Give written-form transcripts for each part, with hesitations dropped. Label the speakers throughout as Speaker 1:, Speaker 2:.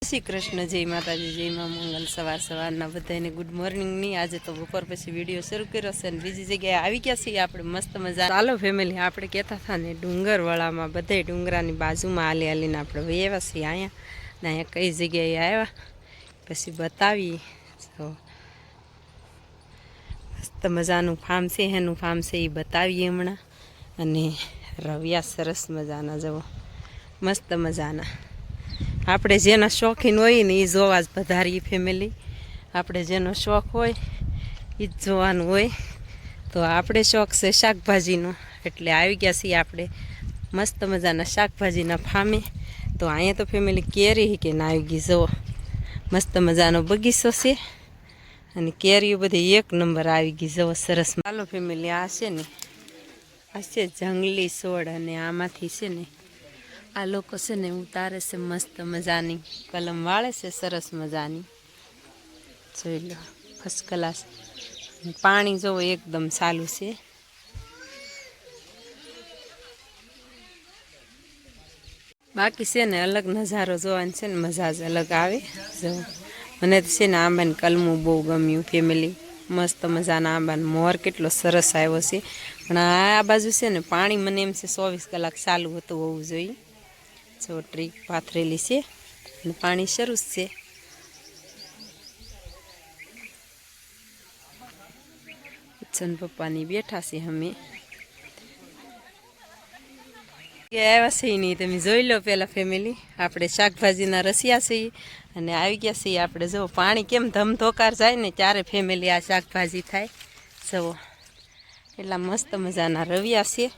Speaker 1: શ્રી કૃષ્ણ, જય માતાજી, જય મા મંગલ। સવારના બધાને ગુડ મોર્નિંગની। આજે તો બપોર પછી વિડીયો શરૂ કર્યો છે અને બીજી જગ્યાએ આવી ગયા છીએ આપણે મસ્ત મજા। ચાલો ફેમિલી, આપણે કહેતા હતા ને ડુંગરવાળામાં, બધા ડુંગરાની બાજુમાં હાલીને આપણે વહેવા છીએ અહીંયા ને અહીંયા કઈ જગ્યાએ આવ્યા પછી બતાવી। તો મસ્ત મજાનું ફાર્મ છે, એનું ફાર્મ છે એ બતાવીએ હમણાં। અને રવિયા સરસ મજાના, જવો મસ્ત મજાના। આપણે જેના શોખીન હોય ને એ જોવા જ પધારીએ ફેમિલી। આપણે જેનો શોખ હોય એ જ જોવાનું હોય। તો આપણે શોખ છે શાકભાજીનો, એટલે આવી ગયા છીએ આપણે મસ્ત મજાના શાકભાજીના ફાર્મે। તો અહીંયા તો ફેમિલી કેરી કે ના આવી ગઈ, જુઓ મસ્ત મજાનો બગીચો છે અને કેરીઓ બધી એક નંબર આવી ગઈ, જુઓ સરસ। ચાલો ફેમિલી, આ છે ને આ છે જંગલી છોડ અને આમાંથી છે ને આ લોકો છે ને ઉતારે છે મસ્ત મજાની કલમ વાળે છે સરસ મજાની, જોઈ લો ફર્સ્ટ ક્લાસ। પાણી જોવો એકદમ ચાલુ છે। બાકી છે ને અલગ નજારો જોવાની છે ને મજા જ અલગ આવે। જો મને તો છે ને આંબાની કલમું બહુ ગમ્યું ફેમિલી, મસ્ત મજાના આંબાનો મોર કેટલો સરસ આવ્યો છે। પણ આ બાજુ છે ને પાણી મને એમ છે 24 કલાક ચાલુ હતું હોવું જોઈએ। જો ટ્રીક પાથરેલી છે અને પાણી શરૂ છે। ઉચ્છન પપ્પાની બેઠા છે, અમે આવ્યા છીએ નહીં તમે જોઈ લો પહેલાં ફેમિલી। આપણે શાકભાજીના રસિયા છીએ અને આવી ગયા છીએ આપણે। જો પાણી કેમ ધમધોકાર જાય ને ત્યારે ફેમિલી આ શાકભાજી થાય, જુઓ એટલા મસ્ત મજાના રવિયા છે।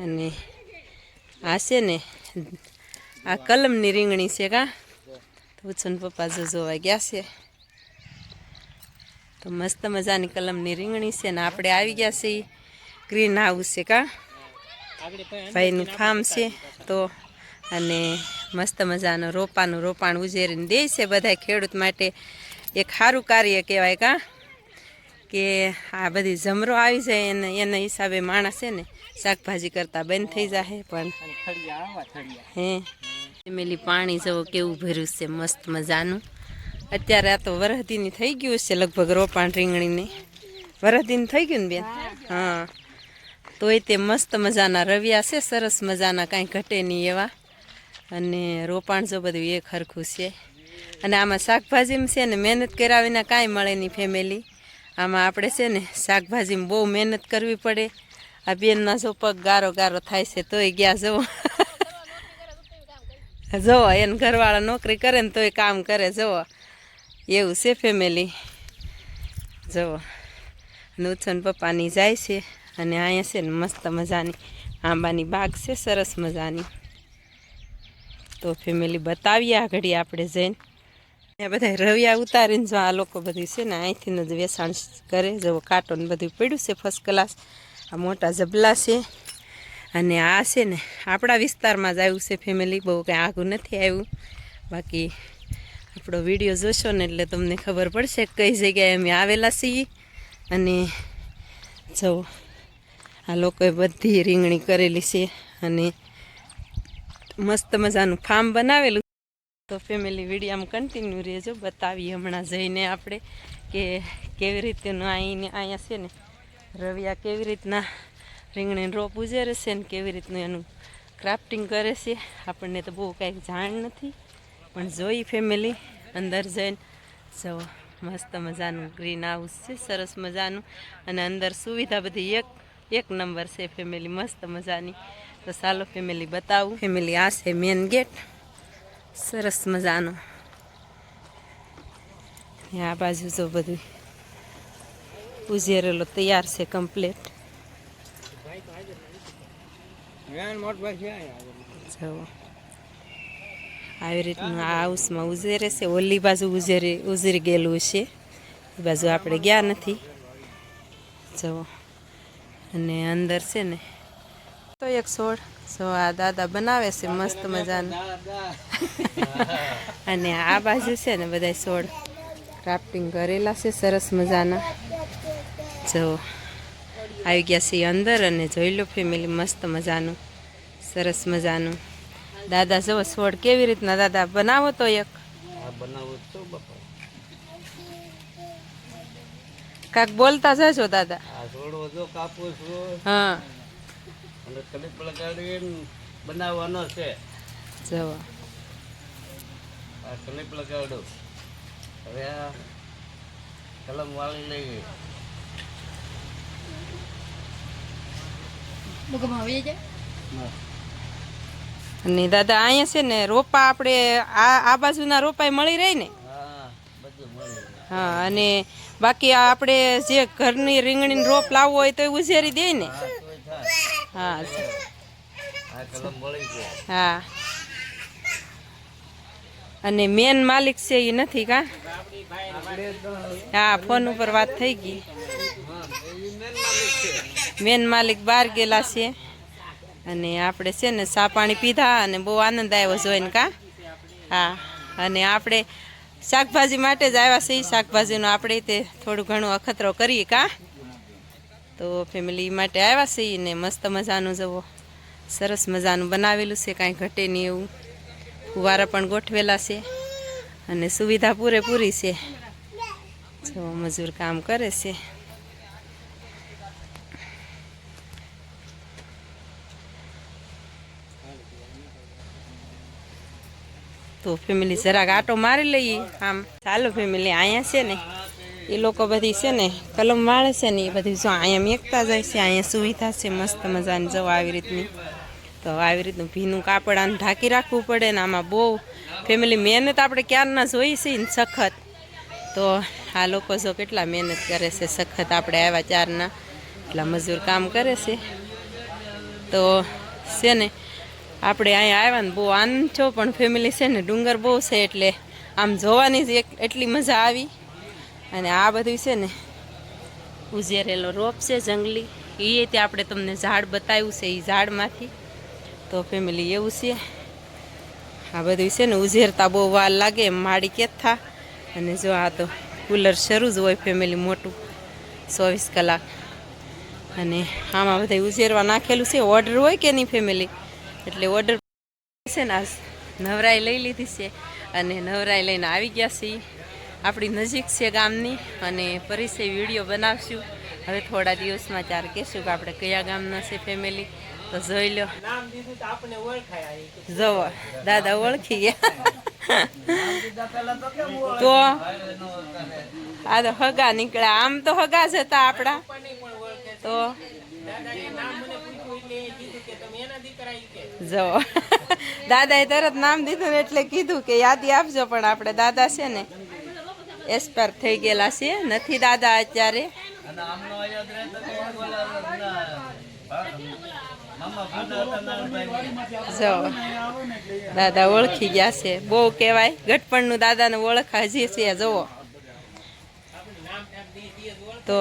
Speaker 1: અને આ છે ને આ કલમની રીંગણી છે કા, તો ઉછન પપ્પા જો જોવા ગયા છે। તો મસ્ત મજાની કલમની રીંગણી છે ને આપણે આવી ગયા છીએ ગ્રીન હાઉસ છે કા, ભાઈનું ફાર્મ છે। તો અને મસ્ત મજાનું રોપાણ ઉજેરીને દે છે બધા ખેડૂત માટે, એક સારું કાર્ય કહેવાય કા, કે આ બધી જમરો આવી જાય અને એના હિસાબે માણસ છે ને શાકભાજી કરતા બંધ થઈ જાય। પણ હે ફેમિલી પાણી જવો કેવું ભર્યું છે મસ્ત મજાનું। અત્યારે આ તો વરહદીની થઈ ગયું છે લગભગ રોપાણ રીંગણીને, વરહદીની થઈ ગયું ને બેન? હા, તોય તે મસ્ત મજાના રવિયા છે સરસ મજાના, કાંઈ ઘટે નહીં એવા। અને રોપાણ જો બધું એક હરખું છે। અને આમાં શાકભાજીમાં છે ને મહેનત કર્યા વિના કાંઈ મળે નહીં ફેમિલી। આમાં આપણે છે ને શાકભાજીમાં બહુ મહેનત કરવી પડે। આ બેનના જો પગ ગારો ગારો થાય છે તોય ગયા, જુઓ જુઓ એને ઘરવાળા નોકરી કરે ને તોય કામ કરે, જુઓ એવું છે ફેમિલી। જુઓ ઉછન પપ્પાની જાય છે અને અહીંયા છે ને મસ્ત મજાની આંબાની બાગ છે સરસ મજાની। તો ફેમિલી બતાવીએ આ ઘડી આપણે જઈને। ત્યાં બધા રવિયા ઉતારીને જો આ લોકો બધું છે ને અહીંથી જ વેચાણ કરે, જુઓ કાંટો ને બધું પડ્યું છે ફર્સ્ટ ક્લાસ। આ મોટા જબલા છે અને આ છે ને આપણા વિસ્તારમાં જ આવ્યું છે ફેમિલી, બહુ કંઈ આઘું નથી આવ્યું। બાકી આપણો વિડીયો જોશો ને એટલે તમને ખબર પડશે કઈ જગ્યાએ અમે આવેલા છીએ। અને જુઓ આ લોકોએ બધી રીંગણી કરેલી છે અને મસ્ત મજાનું ફાર્મ બનાવેલું। તો ફેમિલી વિડીયોમાં કન્ટિન્યુ રહેજો, બતાવીએ હમણાં જઈને આપણે કે કેવી રીતેનું અહીંયા છે ને રવિયા કેવી રીતના રીંગણીનું રોપ ઉજેરે છે ને કેવી રીતનું એનું ક્રાફ્ટિંગ કરે છે। આપણને તો બહુ કાંઈક જાણ નથી, પણ જોઈ ફેમિલી અંદર જઈને। જુઓ મસ્ત મજાનું ગ્રીન હાઉસ છે સરસ મજાનું અને અંદર સુવિધા બધી એક નંબર છે ફેમિલી, મસ્ત મજાની। તો ચાલો ફેમિલી બતાવું ફેમિલી। આ છે મેન ગેટ સરસ મજાનો, આ બાજુ જો બધું ઉજેરેલો તૈયાર છે કમ્પ્લીટ। જુઓ આવી રીતનું આ હાઉસમાં ઉજેરે છે, ઓલી બાજુ ઉજરી ગયેલું છે, એ બાજુ આપણે ગયા નથી, જુઓ। અને અંદર છે ને તો એક છોડ, જો આ દાદા બનાવે છે મસ્ત મજાનું અને આ બાજુ છે ને બધા છોડ ક્રાફ્ટિંગ કરેલા છે સરસ મજાના। જો આવી ગયા છીએ અંદર અને જોઈ લો ફેમિલી મસ્ત મજાનું સરસ મજાનું। દાદા જો છોડ કેવી રીતના દાદા બનાવો તો એક કાક બોલતા જશો દાદા. હા
Speaker 2: બનાવવાનો છે.
Speaker 1: જવો
Speaker 2: આ ક્લિપ લગાવડો. હવે આ કલમ વાળી લઈ
Speaker 1: અને દાદા અહીંયા છે ને રોપા આપણે આ બાજુના રોપાય મળી રહી ને.
Speaker 2: હા બધું મળી.
Speaker 1: હા અને બાકી આ આપણે જે ઘરની રીંગણીનો રોપ લાવવો હોય તો એ ઉઝેરી દે ને. હા
Speaker 2: આ કલમ મળી છે.
Speaker 1: હા અને મેન માલિક છે એ નથી કા. હા ફોન ઉપર વાત થઈ ગઈ. મેન માલિક બહાર ગયેલા છે અને આપણે છે ને ચા પાણી પીધા અને બહુ આનંદ આવ્યો જોઈને કા. હા અને આપણે શાકભાજી માટે જ આવ્યા છીએ. શાકભાજીનો આપણે તે થોડું ઘણું અખતરો કરીએ કા. તો ફેમિલી માટે આવ્યા છીએ ને મસ્ત મજાનું જવો સરસ મજાનું બનાવેલું છે, કાંઈ ઘટે નહીં એવું. ફુવારા પણ ગોઠવેલા છે અને સુવિધા પૂરેપૂરી છે. જો મજૂર કામ કરે છે. તો ફેમિલી જરાક આટો મારી લઈએ આમ. ચાલો ફેમિલી અહીંયા છે ને એ લોકો બધી છે ને કલમ વાળે છે ને એ બધી જો અહીંયા મેકતા જાય છે. અહીંયા સુવિધા છે મસ્ત મજાની જો આવી રીતની. તો આવી રીતનું ભીનું કાપડ આને ઢાંકી રાખવું પડે ને આમાં બહુ ફેમિલી મહેનત આપણે ક્યારના જોઈ છે ને સખત. તો આ લોકો જો કેટલા મહેનત કરે છે સખત. આપણે આવ્યા ચારના એટલા મજૂર કામ કરે છે. તો છે ને આપણે અહીંયા આવ્યા ને બહુ આનંદ છો, પણ ફેમિલી છે ને ડુંગર બહુ છે એટલે આમ જોવાની જ એટલી મજા આવી. અને આ બધું છે ને ઉજેરેલો રોપ છે જંગલી, એ તે આપણે તમને ઝાડ બતાવ્યું છે એ ઝાડમાંથી. તો ફેમિલી એવું છે આ બધું છે ને ઉઝેરતા બહુ વાર લાગે માડી કેથા. અને જો આ તો કુલર શરૂ જ હોય ફેમિલી મોટું 24 કલાક. અને આમાં બધા ઉઝેરવા નાખેલું છે. ઓર્ડર હોય કે નહીં ફેમિલી, એટલે ઓર્ડર છે ને આ નવરાઈ લઈ લીધી છે અને નવરાઈ લઈને આવી ગયા છીએ. આપણી નજીક છે ગામની અને પરિચય વિડીયો બનાવશું હવે થોડા દિવસમાં. ત્યારે કહેશું કે આપણે કયા ગામના છે ફેમિલી. તો જોઈ લો. જવો દાદા ઓળખી ગયા. તો આ તો હગા નીકળ્યા. આમ તો હગા જ હતા આપણા. તો જો દાદાએ તરત નામ દીધું ને એટલે કીધું કે યાદી આપજો. પણ આપણે દાદા છે ને એક્સપાયર થઈ ગયેલા છે, નથી દાદા અત્યારે. જો દાદા ઓળખી ગયા છે. બહુ કહેવાય ગટપણનું દાદાને ઓળખ હજી છે. જુઓ તો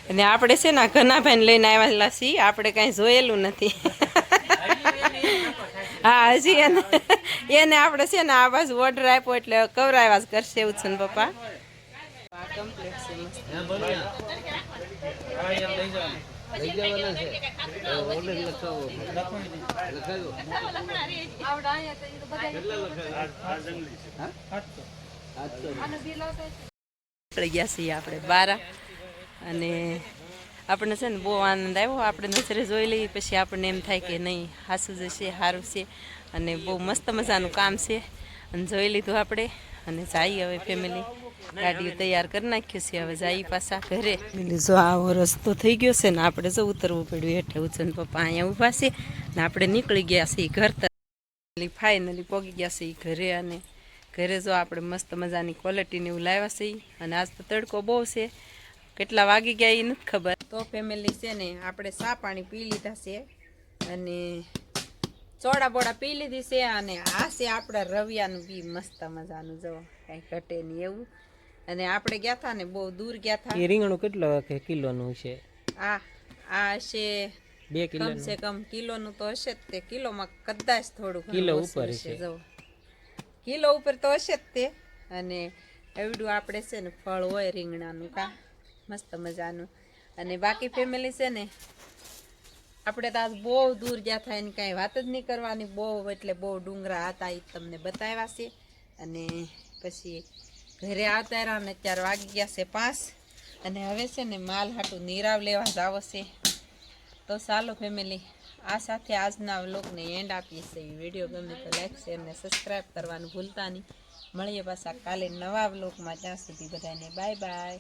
Speaker 1: અને આપણે છે ને ઘનાભાઈને લઈને આવેલા છીએ. આપણે કાંઈ જોયેલું નથી. હા હજી એને આપણે છે ને આ બાજુ ઓર્ડર આપ્યો એટલે કવરાવ્યા જ કરશે એવું છે ને પપ્પા. આ કમ્પ્લીટ છે મસ્ત. નીકળી ગયા છીએ આપણે બારા અને આપણને છે ને બહુ આનંદ આવ્યો. આપણે નજરે જોઈ લઈએ પછી આપણને એમ થાય કે નહીં હાસું જશે, સારું છે અને બહુ મસ્ત મજાનું કામ છે. અને જોઈ લીધું આપણે અને જઈએ હવે ફેમિલી. ગાડીઓ તૈયાર કરી નાખ્યું છે, હવે જઈએ પાછા ઘરે. જો આવો રસ્તો થઈ ગયો છે ને આપણે જો ઉતરવું પડ્યું હેઠે. ઉછન પપ્પા અહીંયા ઊભા છે ને આપણે નીકળી ગયા છીએ ઘર તરફ. ફાઇનલી પહોંચી ગયા છીએ ઘરે. અને ઘરે જો આપણે મસ્ત મજાની ક્વોલિટીને એવું લાવ્યા છીએ. અને આજ તો તડકો બહુ છે, કેટલા વાગી ગયા એ નથી ખબર. તો ફેમિલી છે ને આપણે ચા પાણી પી લીધા છે અને ચોડા બોડા પી લીધી છે. અને આ છે આપણા રવિયાનું બી મસ્ત મજાનું જો કાંઈ ઘટે નહીં એવું. અને આપણે ગયા હતા ને બહુ દૂર ગયા હતા.
Speaker 3: એ રીંગણું કેટલો કિલોનું છે?
Speaker 1: આ હશે
Speaker 3: 2 કિલો
Speaker 1: કમ સે કમ કિલોનું તો હશે જ તે. કિલોમાં કદાચ થોડું
Speaker 3: કિલો ઉપર છે.
Speaker 1: જો કિલો ઉપર તો હશે જ તે. અને એવડું આપણે છે ને ફળ હોય રીંગણાનું કા મસ્ત મજાનું. અને બાકી ફેમિલી છે ને આપણે તો આજ બહુ દૂર ગયા થાય ને કાંઈ વાત જ નહીં કરવાની, બહુ એટલે બહુ ડુંગરા હતા એ તમને બતાવ્યા છે. અને પછી ઘરે આવતા રહ્યા ને અત્યારે વાગી ગયા છે 5 અને હવે છે ને માલ હાટું નીરાવ લેવા જાવ છે. તો ચાલો ફેમિલી, આ સાથે આજના વ્લોગને એન્ડ આપીએ છીએ. વિડીયો ગમે તો લાઈક શેર ને સબસ્ક્રાઈબ કરવાનું ભૂલતા નહીં. મળીએ પાછા કાલે નવા વ્લોગમાં. ત્યાં સુધી બધાને બાય બાય.